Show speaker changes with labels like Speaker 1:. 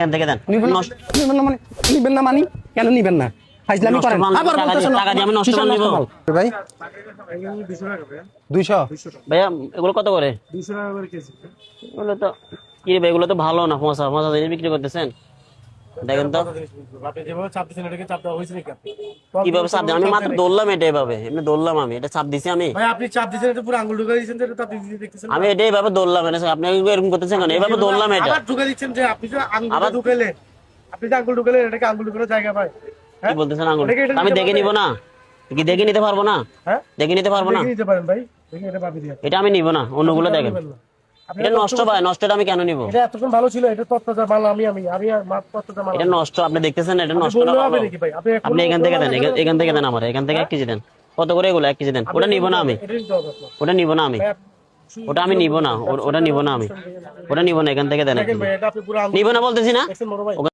Speaker 1: এখান থেকে দেন।
Speaker 2: নিবেন না মানে কেন নিবেন না? ফাইজলামি করেন। আবার বলতেছেন
Speaker 1: টাকা দিয়ে আমি নষ্ট মাল নিব
Speaker 2: ভাই 200
Speaker 1: ভাইয়া, এগুলো কত করে?
Speaker 3: 200 টাকা করে কেজি।
Speaker 1: এগুলো তো কি রে ভাই, এগুলো তো ভালো না, পচা পচা জিনিস বিক্রি করতেছেন। দেখেন তো
Speaker 3: আপনি যেভাবে চাপ দিচ্ছেন এটাকে চাপ দেওয়া হয়েছে নাকি আপনি?
Speaker 1: কিভাবে চাপ দেন? আমি মাত্র দৌড়লাম, এটা এভাবে এমনি দৌড়লাম, আমি এটা চাপ দিছি আমি।
Speaker 3: ভাই আপনি চাপ দিচ্ছেন, এটা পুরো আঙ্গুল ঢুকাই দিচ্ছেন, এটা তো আপনি দেখতেছেন না।
Speaker 1: আমি এটা এইভাবে দৌড়লাম, এটা আপনি এরকম করতেছেন কেন? এইভাবে দৌড়লাম এটা।
Speaker 3: আবার ঢুকাই দিচ্ছেন যে আপনি যে আঙ্গুল
Speaker 1: আবার
Speaker 3: ঢুকাইলেন, আপনি যে আঙ্গুল ঢুকাইলেন, এটাকে আঙ্গুল ঢুকানোর জায়গা ভাই।
Speaker 1: কি বলতেছেন আঙ্গুল?
Speaker 3: এটাকে এটা
Speaker 1: আমি
Speaker 3: নিতে
Speaker 1: দেখে
Speaker 3: পারবে?
Speaker 1: নিব না? কি দেখে নিতে পারবো না?
Speaker 3: হ্যাঁ
Speaker 1: দেখে নিতে পারবো না?
Speaker 3: দেখে নিতে পারেন ভাই, দেখে এটা ভাবি দিয়ে।
Speaker 1: এটা আমি নিব না, অন্যগুলো দেখেন।
Speaker 3: আপনি
Speaker 1: এটা নষ্ট ভাই, নষ্টটা আমি কেন নিব?
Speaker 3: এটা এতক্ষণ ভালো ছিল, এটা তত্ত্বটা মাল আমি মাত্র তত্ত্বটা মাল।
Speaker 1: এটা নষ্ট, আপনি দেখতেছেন না? এটা নষ্ট না
Speaker 3: বললে
Speaker 1: ভালো?
Speaker 3: হবে নাকি ভাই?
Speaker 1: আপনি এখান থেকে দেন, এখান থেকে দেন, আমার এখান থেকে 1 কেজি দেন। কত করে এগুলো? 1 কেজি দেন। ওটা নিব না আমি,
Speaker 3: এটা নিতে হবে আপনার।
Speaker 1: ওটা নিব না আমি, ওটা আমি নিব না, ওটা নিব না আমি, ওটা নিব না। এখান থেকে দেন,
Speaker 3: দেখেন ভাই, এটা আপনি পুরো আঙ্গুল
Speaker 1: নিব না বলতেছি না।
Speaker 3: দেখছেন বড় ভাই?